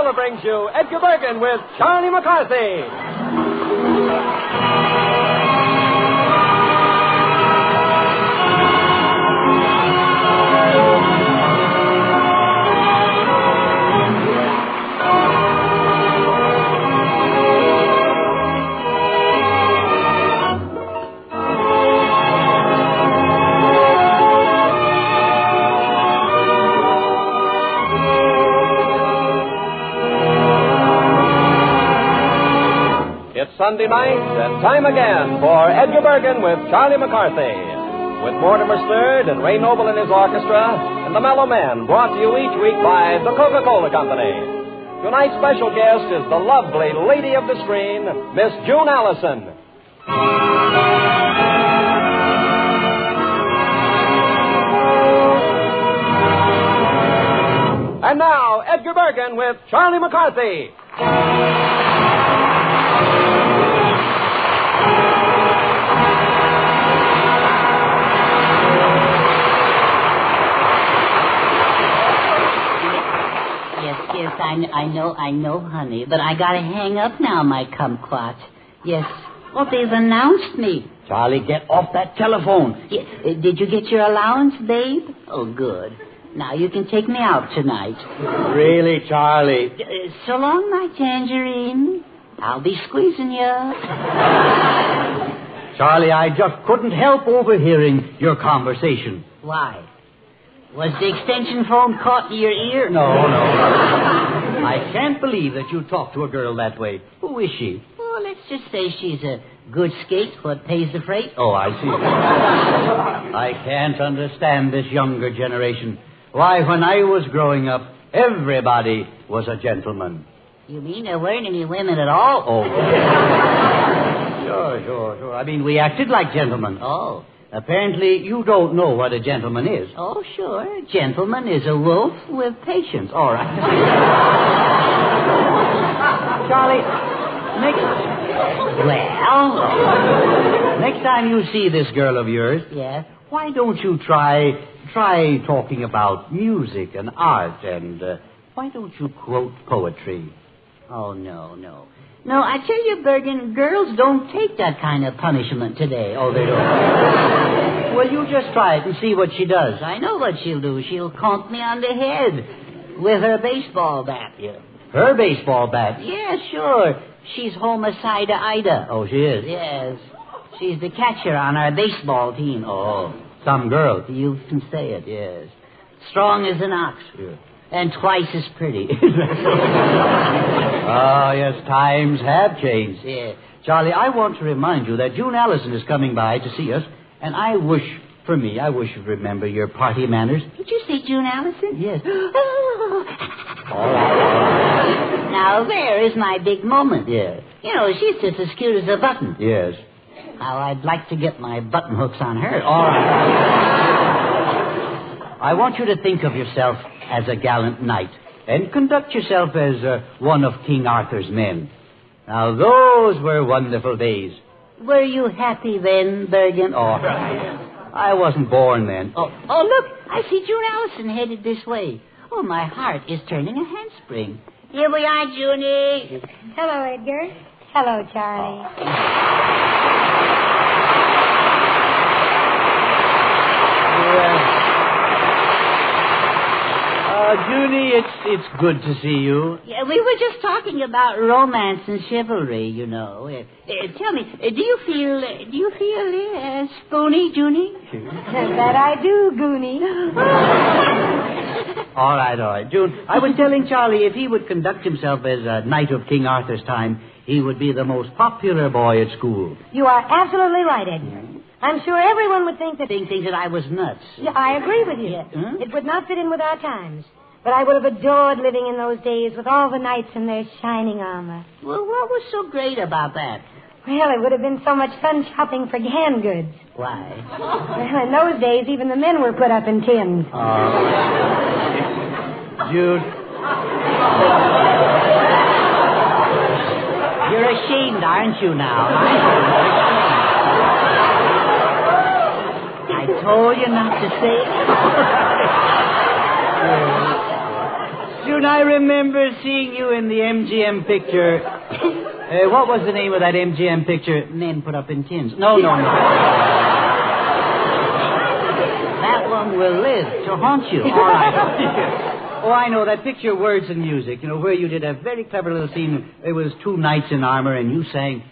Priscilla brings you Edgar Bergan with Charlie McCarthy. It's Sunday night and time again for Edgar Bergan with Charlie McCarthy. With Mortimer Sturt and Ray Noble and his orchestra and the Mellow Men, brought to you each week by the Coca-Cola Company. Tonight's special guest is the lovely lady of the screen, Miss June Allyson. And now, Edgar Bergan with Charlie McCarthy. Yes, I know, honey, but I gotta hang up now, my kumquat. Yes. Well, they've announced me. Charlie, get off that telephone. Did you get your allowance, babe? Oh, good. Now you can take me out tonight. Really, Charlie? So long, my tangerine. I'll be squeezing you. Charlie, I just couldn't help overhearing your conversation. Why? Was the extension phone caught in your ear? No. I can't believe that you talk to a girl that way. Who is she? Well, let's just say she's a good skate what pays the freight. Oh, I see. I can't understand this younger generation. Why, when I was growing up, everybody was a gentleman. You mean there weren't any women at all? Oh. Sure. I mean, we acted like gentlemen. Oh. Apparently, you don't know what a gentleman is. Oh, sure. A gentleman is a wolf with patience. All right. Charlie, next time you see this girl of yours, yes, why don't you try talking about music and art, and why don't you quote poetry? Oh, no. No, I tell you, Bergan, girls don't take that kind of punishment today. Oh, they don't? Well, you just try it and see what she does. I know what she'll do. She'll conk me on the head with her baseball bat. Yeah. Her baseball bat? Yeah, sure. She's homicide Ida. Oh, she is? Yes. She's the catcher on our baseball team. Oh, some girl. You can say it, yes. Strong as an ox. Yeah. And twice as pretty. Oh, yes, times have changed. Yeah. Charlie, I want to remind you that June Allyson is coming by to see us, and I wish you'd remember your party manners. Did you say June Allyson? Yes. All right. Now, there is my big moment. Yes. You know, she's just as cute as a button. Yes. Now, I'd like to get my button hooks on her. All right. I want you to think of yourself as a gallant knight and conduct yourself as one of King Arthur's men. Now, those were wonderful days. Were you happy then, Bergan? Oh, I wasn't born then. Oh, look, I see June Allyson headed this way. Oh, my heart is turning a handspring. Here we are, Junie. Hello, Edgar. Hello, Charlie. Junie, it's good to see you. Yeah, we were just talking about romance and chivalry, you know. Tell me, do you feel spoony, Junie? That I do, Goonie. All right. June, I was telling Charlie if he would conduct himself as a knight of King Arthur's time, he would be the most popular boy at school. You are absolutely right, Edgar. I'm sure everyone would think that... Think that I was nuts. Yeah, I agree with you. Yeah. It would not fit in with our times. But I would have adored living in those days with all the knights in their shining armor. Well, what was so great about that? Well, it would have been so much fun shopping for hand goods. Why? Well, in those days, even the men were put up in tins. Jude. You're ashamed, aren't you, now? I told you not to say it. Soon I remember seeing you in the MGM picture. What was the name of that MGM picture? Men Put Up in Tins. No. That one will live to haunt you. All right. Oh, I know, that picture, Words and Music, where you did a very clever little scene. It was two knights in armor, and you sang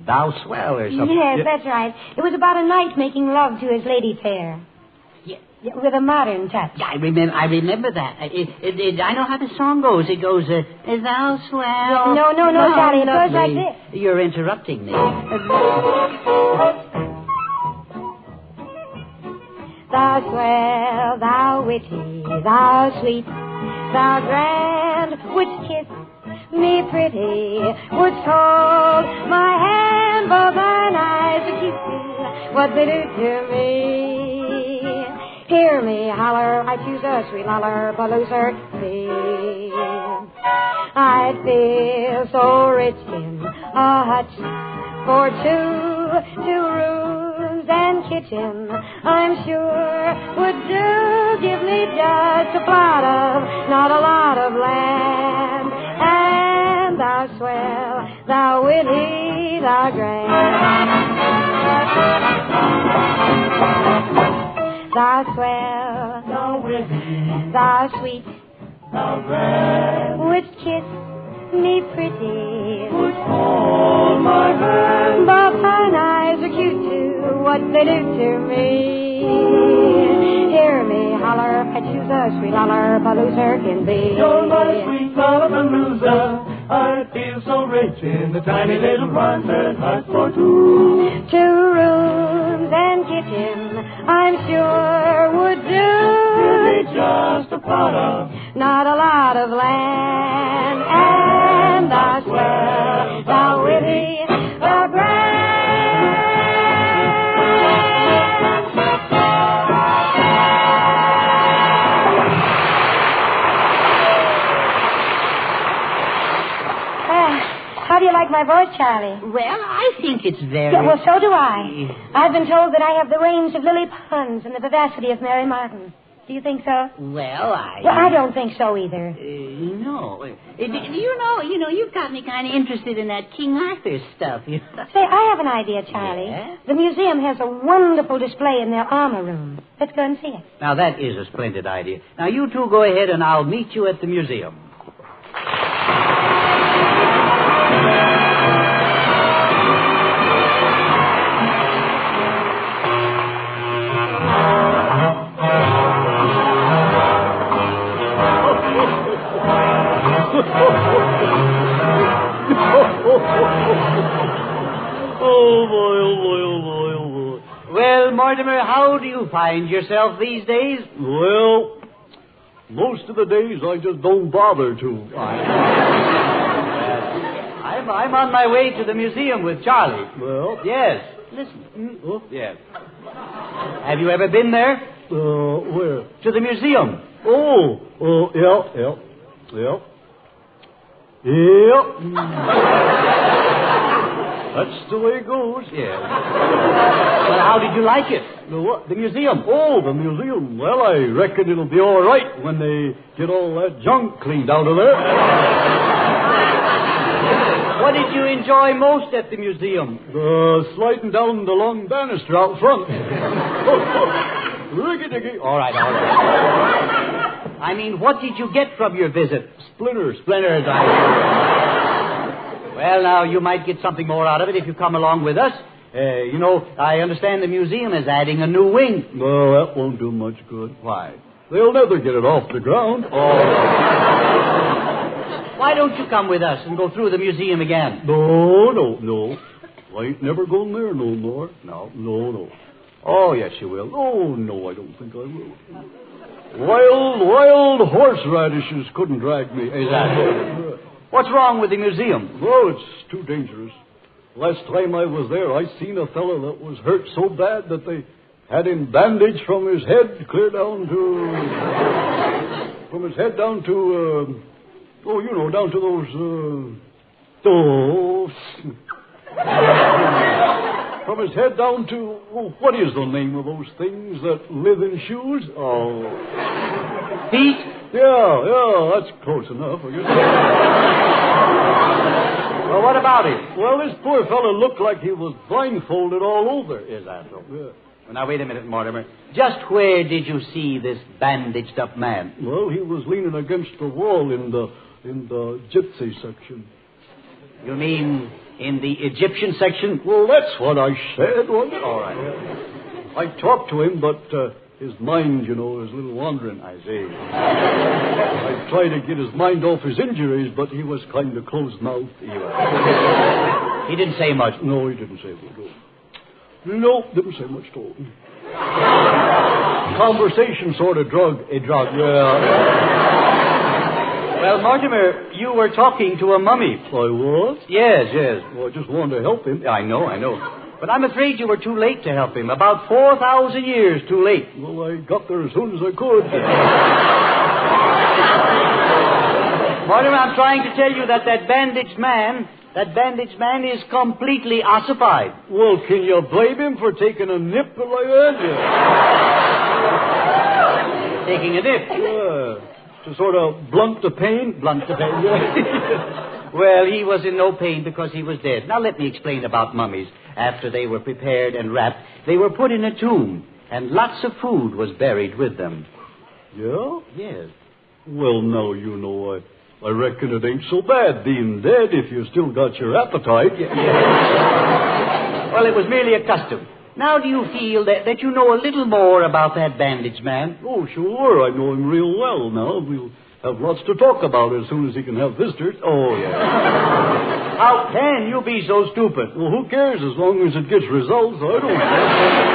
Thou Swell or something. Yes, that's right. It was about a knight making love to his lady fair. Yeah. With a modern touch. Yeah, I remember that. I know how the song goes. It goes, Thou Swell. No, Johnny, it goes like this. You're interrupting me. Thou swell, thou witty, thou sweet, thou grand, wouldst kiss me pretty, wouldst hold my hand, both thine eyes are cute, what they do to me. Hear me holler, I choose a sweet lollapalooza thee. I'd feel so rich in a hutch for two rooms and kitchen, I'm sure would do. Give me just a plot of, not a lot of land. And thou swell, thou witty, thou grand. Thou swell, Thou witty, thou sweet, thou grand, wouldst kiss me pretty, would hold my hand. both thine eyes are cute too, what they do to me. Hear me holler, I choose a sweet lollapalooza in thee. You're my sweet lollapalooza. I feel so rich in the tiny little quonset hut for two. 2 rooms and kitchen, I'm sure would do. Give me just a plot of, Not a lot of land, and thou swell, thou witty, thou grand. How do you like my voice, Charlie? Well, I think it's very... Yeah, well, so do I. I've been told that I have the range of Lily Pons and the vivacity of Mary Martin. Do you think so? Well, I don't think so either. No. You know, you've got me kind of interested in that King Arthur stuff. Say, I have an idea, Charlie. Yeah? The museum has a wonderful display in their armor room. Let's go and see it. Now, that is a splendid idea. Now, you two go ahead, and I'll meet you at the museum. oh boy. Well, Mortimer, how do you find yourself these days? Well, most of the days I just don't bother to. I'm on my way to the museum with Charlie. Well, Yes. Listen. Yes. Have you ever been there? where? To the museum. Yeah. That's the way it goes. Yes. Well, how did you like it? The what? The museum. Oh, the museum. Well, I reckon it'll be all right when they get all that junk cleaned out of there. What did you enjoy most at the museum? Sliding down the long banister out front. Riggedy. All right. I mean, what did you get from your visit? Splinters. Splinters, Well, now, you might get something more out of it if you come along with us. I understand the museum is adding a new wing. No, that won't do much good. Why? They'll never get it off the ground. Why don't you come with us and go through the museum again? No. I ain't never going there no more. No. No. Oh, yes, you will. Oh, no, I don't think I will. Wild horseradishes couldn't drag me. Exactly. What's wrong with the museum? Oh, it's too dangerous. Last time I was there, I seen a fellow that was hurt so bad that they had him bandaged from his head clear down to... from his head down to, down to those, From his head down to, what is the name of those things that live in shoes? Oh. Feet? Yeah, that's close enough. Well, what about it? Well, this poor fellow looked like he was blindfolded all over. Is that so? Yeah. Well, now, wait a minute, Mortimer. Just where did you see this bandaged-up man? Well, he was leaning against the wall in the gypsy section. You mean in the Egyptian section? Well, that's what I said, wasn't it? All right. I talked to him, but his mind, is a little wandering. I see. I tried to get his mind off his injuries, but he was kind of closed-mouthed. He didn't say much. No, he didn't say much. No, didn't say much to him. Conversation sort of drug. A drug, yeah. Well, Mortimer, you were talking to a mummy. I was? Yes. Well, I just wanted to help him. I know. But I'm afraid you were too late to help him. About 4,000 years too late. Well, I got there as soon as I could. Mortimer, I'm trying to tell you that bandaged man is completely ossified. Well, can you blame him for taking a nip like that? Taking a nip? Yeah. To sort of blunt the pain? Yeah. Well, he was in no pain because he was dead. Now, let me explain about mummies. After they were prepared and wrapped, they were put in a tomb, and lots of food was buried with them. Yeah? Yes. Well, now, I reckon it ain't so bad being dead if you still got your appetite. Well, it was merely a custom. Now, do you feel that you know a little more about that bandaged man? Oh, sure. I know him real well now. We'll have lots to talk about as soon as he can have visitors. Oh, yeah. How can you be so stupid? Well, who cares as long as it gets results? I don't care.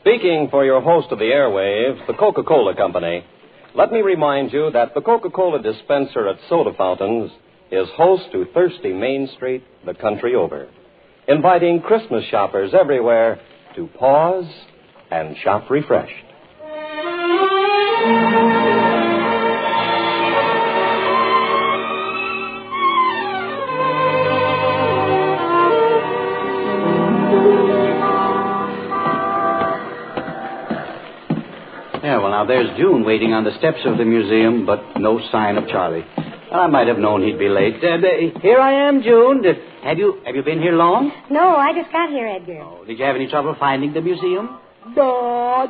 Speaking for your host of the airwaves, the Coca-Cola Company, let me remind you that the Coca-Cola dispenser at soda fountains is host to thirsty Main Street the country over, inviting Christmas shoppers everywhere to pause and shop refreshed. Yeah, well, now there's June waiting on the steps of the museum, but no sign of Charlie. Well, I might have known he'd be late. Here I am, June. Have you been here long? No, I just got here, Edgar. Oh, did you have any trouble finding the museum? Day. Oh,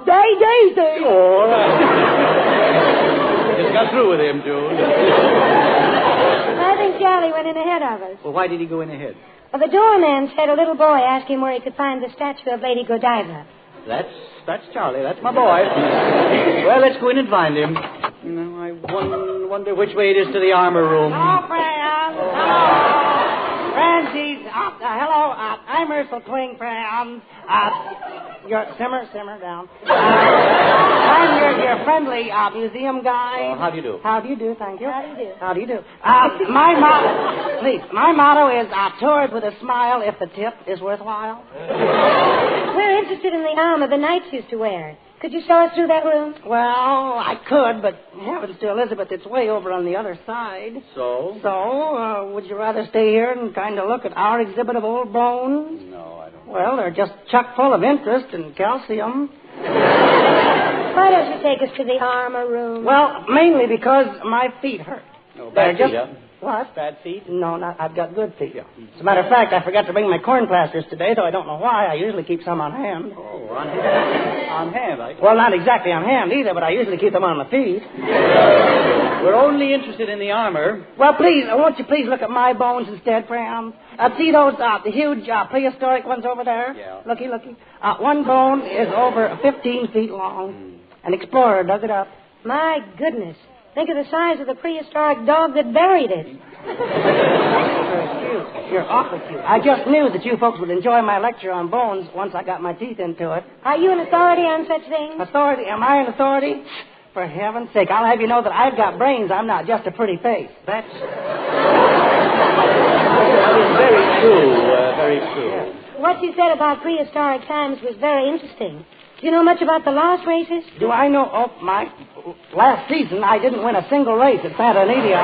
just got through with him, June. I think Charlie went in ahead of us. Well, why did he go in ahead? Well, the doorman said a little boy asked him where he could find the statue of Lady Godiva. That's Charlie. That's my boy. Well, let's go in and find him. I wonder which way it is to the armor room. Hello, friends. Hello. Francis. Hello. I'm Ursula Twing, friends. Simmer down. I'm your friendly museum guide. How do you do? How do you do? Thank you. How do you do? How do you do? My motto is tours with a smile if the tip is worthwhile. We're interested in the armor the knights used to wear. Could you show us through that room? Well, I could, but heavens to Elizabeth, it's way over on the other side. So? So, would you rather stay here and kind of look at our exhibit of old bones? No, I don't. Well, they're just chock full of interest and calcium. Why don't you take us to the armor room? Well, mainly because my feet hurt. No, They're bad just... feet, huh? What? Bad feet? No, I've got good feet. As a matter of fact, I forgot to bring my corn plasters today, though I don't know why. I usually keep some on hand. Oh, on hand. On hand, Well, not exactly on hand either, but I usually keep them on my feet. We're only interested in the armor. Well, please, won't you please look at my bones instead, friends? See those, the huge prehistoric ones over there? Yeah. Looky. One bone is over 15 feet long. An explorer dug it up. My goodness. Think of the size of the prehistoric dog that buried it. Very cute. You're awfully cute. I just knew that you folks would enjoy my lecture on bones once I got my teeth into it. Are you an authority on such things? Authority? Am I an authority? For heaven's sake, I'll have you know that I've got brains. I'm not just a pretty face. That's... what you said about prehistoric times was very interesting. Do you know much about the lost races? Do I know? Oh, my. Last season, I didn't win a single race at Santa Anita.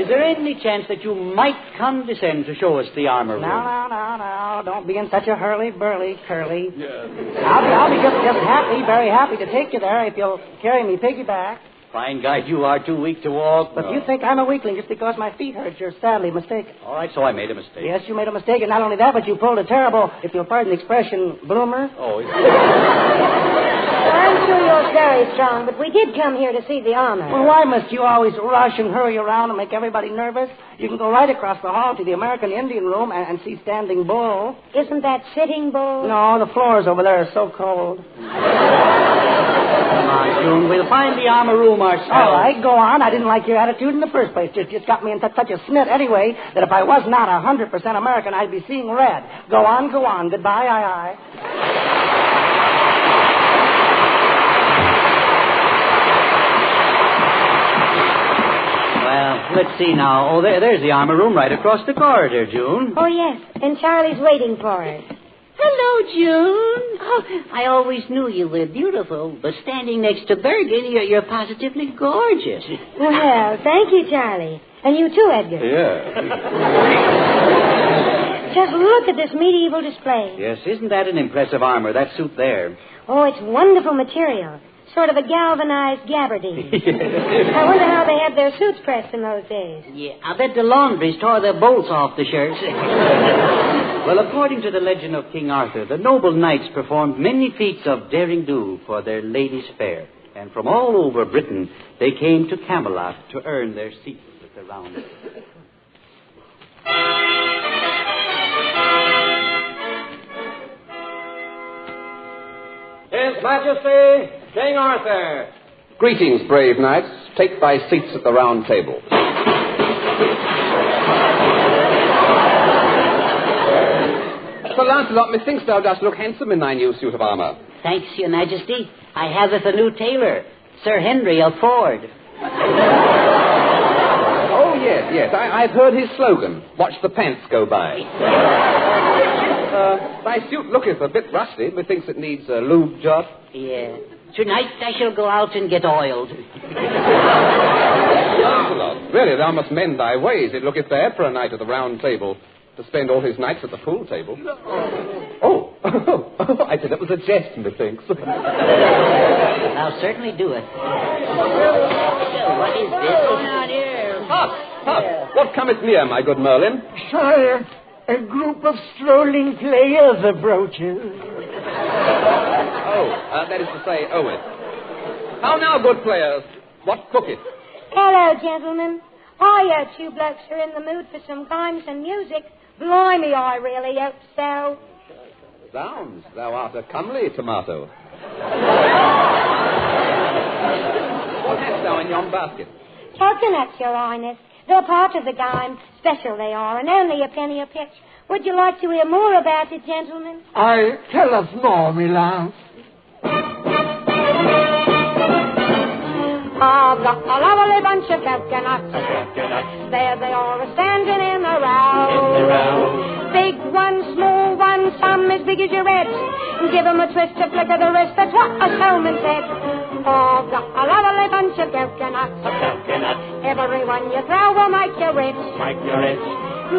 Is there any chance that you might condescend to show us the armor room? No. Don't be in such a hurly-burly, curly. Yeah. I'll be just happy, very happy to take you there if you'll carry me piggyback. Fine guy, you are too weak to walk. But you think I'm a weakling just because my feet hurt. You're sadly mistaken. All right, so I made a mistake. Yes, you made a mistake, and not only that, but you pulled a terrible, if you'll pardon the expression, bloomer. Oh, Well, I'm sure you're very strong, but we did come here to see the armor. Well, why must you always rush and hurry around and make everybody nervous? You can go right across the hall to the American Indian room and see Standing Bull. Isn't that Sitting Bull? No, the floors over there are so cold. Come on, June. We'll find the armor room ourselves. All right, go on. I didn't like your attitude in the first place. Just got me in such a snit anyway that if I was not 100% American, I'd be seeing red. Go on. Goodbye, aye. Well, let's see now. Oh, there's the armor room right across the corridor, June. Oh, yes, and Charlie's waiting for us. Hello, June. Oh, I always knew you were beautiful, but standing next to Bergan, you're positively gorgeous. Well, thank you, Charlie. And you too, Edgar. Yeah. Just look at this medieval display. Yes, isn't that an impressive armor, that suit there? Oh, it's wonderful material. Sort of a galvanized gabardine. I wonder how they had their suits pressed in those days. Yeah, I bet the laundries tore the bolts off the shirts. Well, according to the legend of King Arthur, the noble knights performed many feats of daring do for their ladies fair. And from all over Britain, they came to Camelot to earn their seats at the round table. His Majesty, King Arthur. Greetings, brave knights. Take thy seats at the round table. Sir Lancelot, methinks thou dost look handsome in thy new suit of armor. Thanks, Your Majesty. I have with a new tailor, Sir Henry of Ford. Oh, yes. I've heard his slogan. Watch the pants go by. Thy suit looketh a bit rusty. Methinks it needs a lube job. Yeah. Tonight I shall go out and get oiled. Lancelot, really, thou must mend thy ways. It looketh bad for a knight at the round table to spend all his nights at the pool table. Oh, I said that was a jest, methinks. I'll certainly do it. What is this going on here? Hop! What cometh near, my good Merlin? Sire, a group of strolling players approaches. That is to say, Owen. How now, good players? What cooketh? Hello, gentlemen. I heard you blokes are in the mood for some games and music. Blimey, I really hope so. Zounds, thou art a comely tomato. What hast thou in yon basket? Coconuts, Your Highness. They're part of the game. Special they are, and only a penny a pitch. Would you like to hear more about it, gentlemen? I tell us more, me lance. I've got a lovely bunch of coconuts. There they are, standing in a row. Big one, small one, some as big as your head. Give 'em a twist, a flick of the wrist, that's what a showman said. I've got a lovely bunch of coconuts. Every one you throw will make you rich.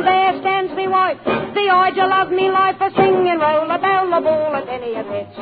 There stands me wife, the idol of me life, a singing roll a bell a ball a penny a pitch.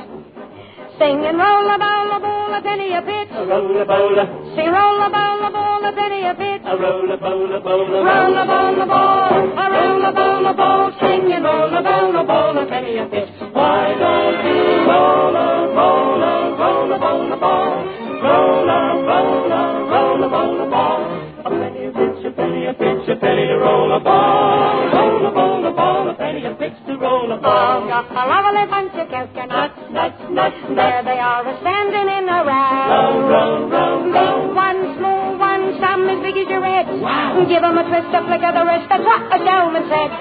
Sing and roll a bowl, a ball, a penny a pitch. Roll a bowler. Sing, roll a bowl, a ball, a penny a pitch. Roll a bowler, bowler. Roll a bowl, a ball, a roll a bowl, a ball. Sing and roll a bowl, a ball, a penny a pitch. Why don't you roll a bowler, roll a bowler, ball. Roll a bowler, roll a bowler, ball. A penny a pitch, a penny a pitch, a penny to roll a ball. Roll a bowler, ball, a penny a pitch to roll a ball. I've got a lovely bunch of coconuts. Nuts. There they are, standing in a Roll. row. Big one, small one, some as big as your head. Wow. Give 'em a twist, a flick of the wrist, that's what the showman said.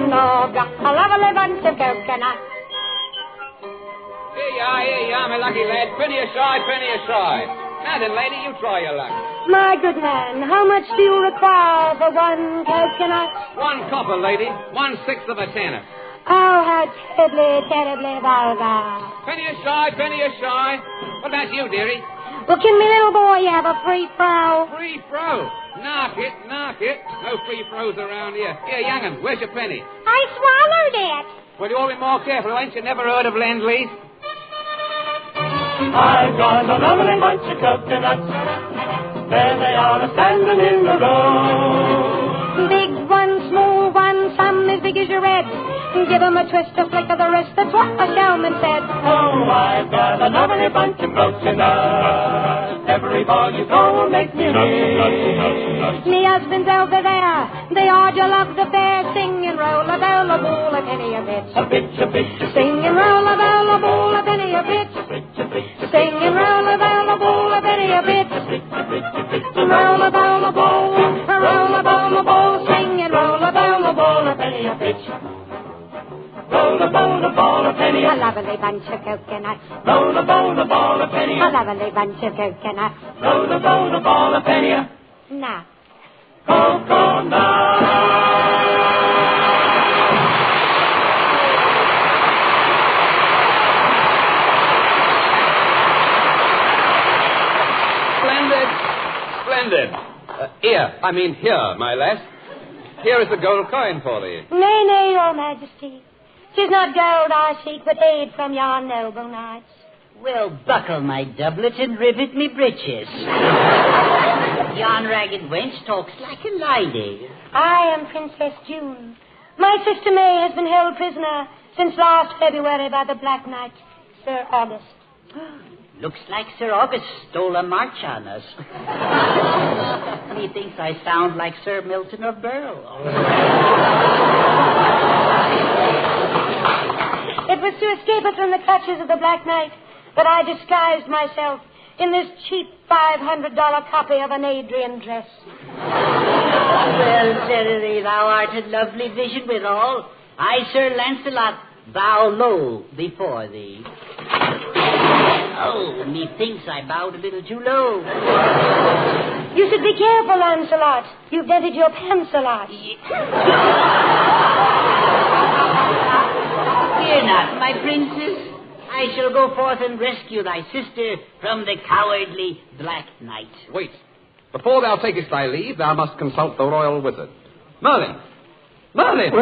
No, I've got a lovely bunch of coconuts. Here you are, my lucky lad. Penny a shy. Now then, lady, you try your luck. My good man, how much do you require for one coconut? 1 copper, lady. 1/6 of a tanner. Oh, how terribly, terribly vulgar. Penny a shy. What about you, dearie? Well, can me little boy have a free throw? Free throw. Knock it. No free throws around here. Here, young'un, where's your penny? I swallowed it. Well, you ought to be more careful. Ain't you never heard of Lend-Lease? I've got a lovely bunch of coconuts. There they are standing in the road. Big one, small one, some as big as your head. Give 'em a twist, a flick of the wrist. That's what a showman said. Oh, I've got a lovely bunch of coconuts. Every ball you go will make me rich. Me husband's over there. They are your love the fair. Sing and roll a bell, a ball, a penny a bit. A bitch, Sing and roll a bell, a ball, a penny a bit. Sing and roll a bell, a ball, a penny a bit. Roll a bell, a ball, roll a bell, a ball. Sing and roll a bell, a ball, a penny a bit. roll a ball, a penny. A lovely bunch of coconuts. Roll a ball, a penny. A lovely bunch of coconuts. Roll a ball, a penny. Now. Coconut. Splendid. Here, my lass. Here is the gold coin for thee. Nay, your majesty. 'Tis not gold I seek, but aid from yon noble knights. Well, buckle my doublet and rivet me breeches. Yon ragged wench talks like a lady. I am Princess June. My sister May has been held prisoner since last February by the Black Knight, Sir August. Looks like Sir August stole a march on us. He thinks I sound like Sir Milton or Burl. It was to escape us from the clutches of the Black Knight that I disguised myself in this cheap $500 copy of an Adrian dress. Well, verily, thou art a lovely vision withal. I, Sir Lancelot, bow low before thee. Oh, methinks I bowed a little too low. You should be careful, Lancelot. You've dented your pants a lot. Fear not, my princess. I shall go forth and rescue thy sister from the cowardly Black Knight. Wait. Before thou takest thy leave, thou must consult the royal wizard. Merlin! Merlin!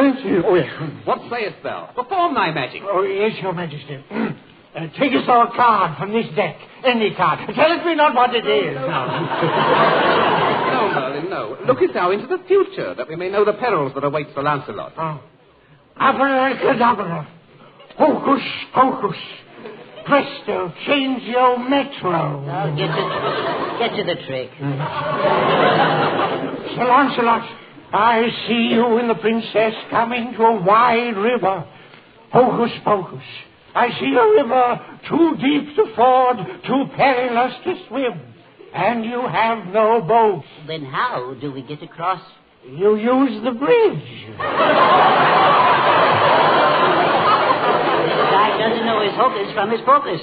Oh, yes. What sayest thou? Perform thy magic. Oh, yes, your majesty. Take us a card from this deck. Any card. Tell us me not what it is. No, Merlin, no. Lookest thou into the future, that we may know the perils that await Sir Lancelot. Oh. Abracadabra. Hocus pocus. Presto, changeo metro. Now, get to the trick. Sir Lancelot, I see you and the princess coming to a wide river. Hocus pocus. I see a river too deep to ford, too perilous to swim. And you have no boat. Then how do we get across? You use the bridge. The guy doesn't know his hocus from his pocus.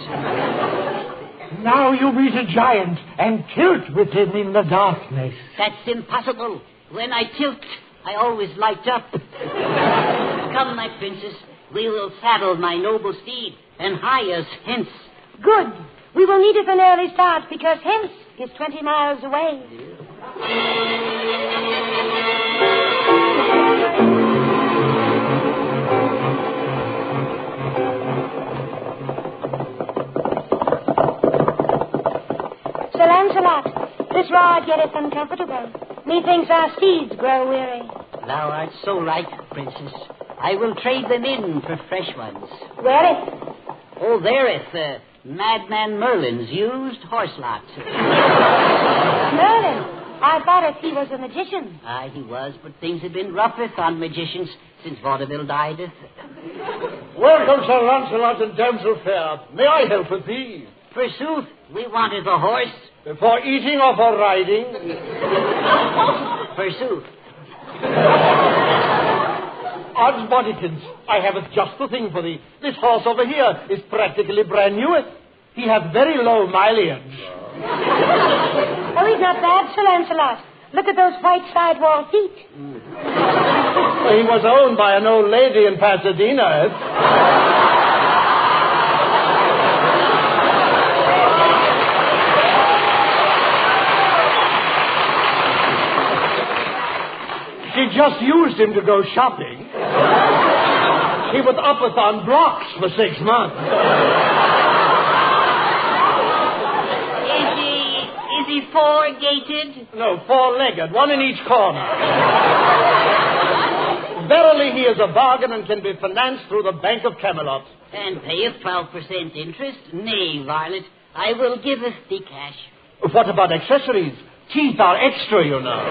Now you meet a giant and tilt with him in the darkness. That's impossible. When I tilt, I always light up. Come, my princess. We will saddle my noble steed and hie us hence. Good. We will need it an early start because hence is 20 miles away. Sir Lancelot, this ride getteth uncomfortable. Methinks our steeds grow weary. Thou art so right, princess. I will trade them in for fresh ones. Whereth? Oh, thereth, Madman Merlin's used horse lot. Merlin? I thought if he was a magician. Aye, he was, but things have been rougheth on magicians since vaudeville diedeth. Welcome, Sir Lancelot and damsel fair. May I help with thee? Forsooth, we wanted a horse. For eating or for riding? Forsooth. Odds bodykins, I have just the thing for thee. This horse over here is practically brand new. He hath very low mileage. Oh, he's not bad, Sir Lancelot. Look at those white sidewall feet. Well, he was owned by an old lady in Pasadena. She just used him to go shopping. He was up on blocks for 6 months. Is he four-gated? No, four-legged, one in each corner. Verily, he is a bargain and can be financed through the Bank of Camelot. And pay a 12% interest? Nay, Varlet, I will giveth thee cash. What about accessories? Teeth are extra, you know.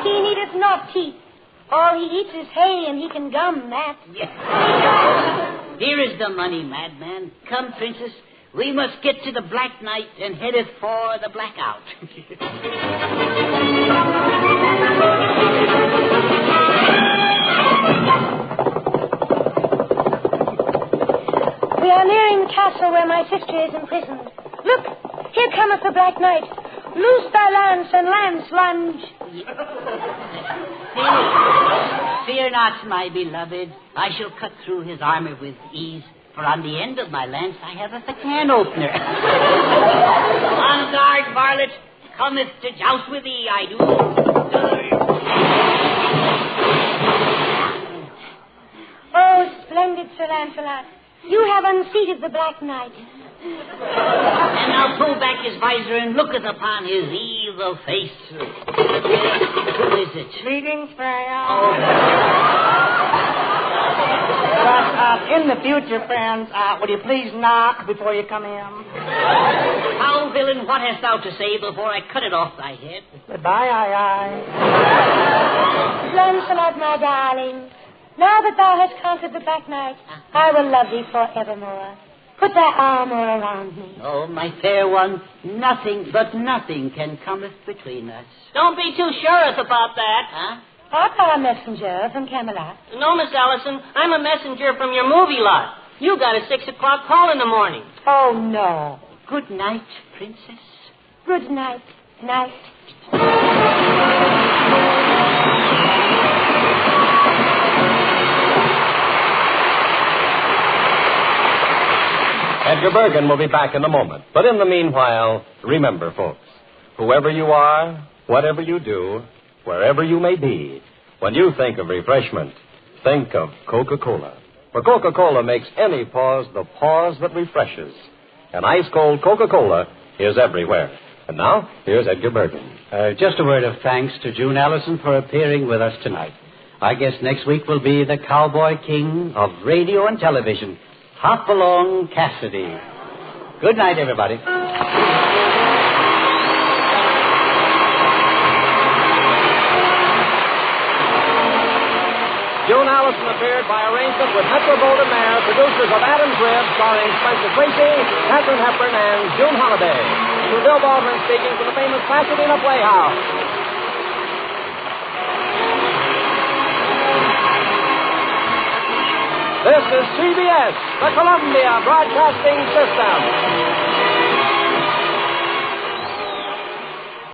He needeth not teeth. All he eats is hay, and he can gum that. Here is the money, madman. Come, princess. We must get to the Black Night and headeth for the blackout. We are nearing the castle where my sister is imprisoned. Look, here cometh the Black Knight. Loose thy lance and lance lunge. Fear not, my beloved. I shall cut through his armor with ease, for on the end of my lance I have a can opener. On guard, varlet. Cometh to joust with thee, I do. Oh, splendid Sir Lancelot. You have unseated the Black Knight. And now pull back his visor and looketh upon his evil face. Who is it? Greetings, Freya. Oh. But in the future, friends, will you please knock before you come in? Foul villain, what hast thou to say before I cut it off thy head? Goodbye, aye. Lancelot, my darling, now that thou hast conquered the Black Knight, I will love thee forevermore. Put thy armor around me. Oh, my fair one, nothing but nothing can cometh between us. Don't be too sure about that. Huh? Art thou a messenger from Camelot? No, Miss Allyson, I'm a messenger from your movie lot. You got a 6 o'clock call in the morning. Oh, no. Good night, princess. Good night. Night. Edgar Bergan will be back in a moment. But in the meanwhile, remember, folks, whoever you are, whatever you do, wherever you may be, when you think of refreshment, think of Coca-Cola. For Coca-Cola makes any pause the pause that refreshes. And ice-cold Coca-Cola is everywhere. And now, here's Edgar Bergan. Just a word of thanks to June Allyson for appearing with us tonight. I guess next week will be the cowboy king of radio and television, Hopalong Cassidy. Good night, everybody. June Allyson appeared by arrangement with Metro-Goldwyn-Mayer, producers of Adam's Rib, starring Spencer Tracy, Katharine Hepburn, and June Holiday. To Bill Baldwin speaking from the famous Pasadena Playhouse. This is CBS, the Columbia Broadcasting System.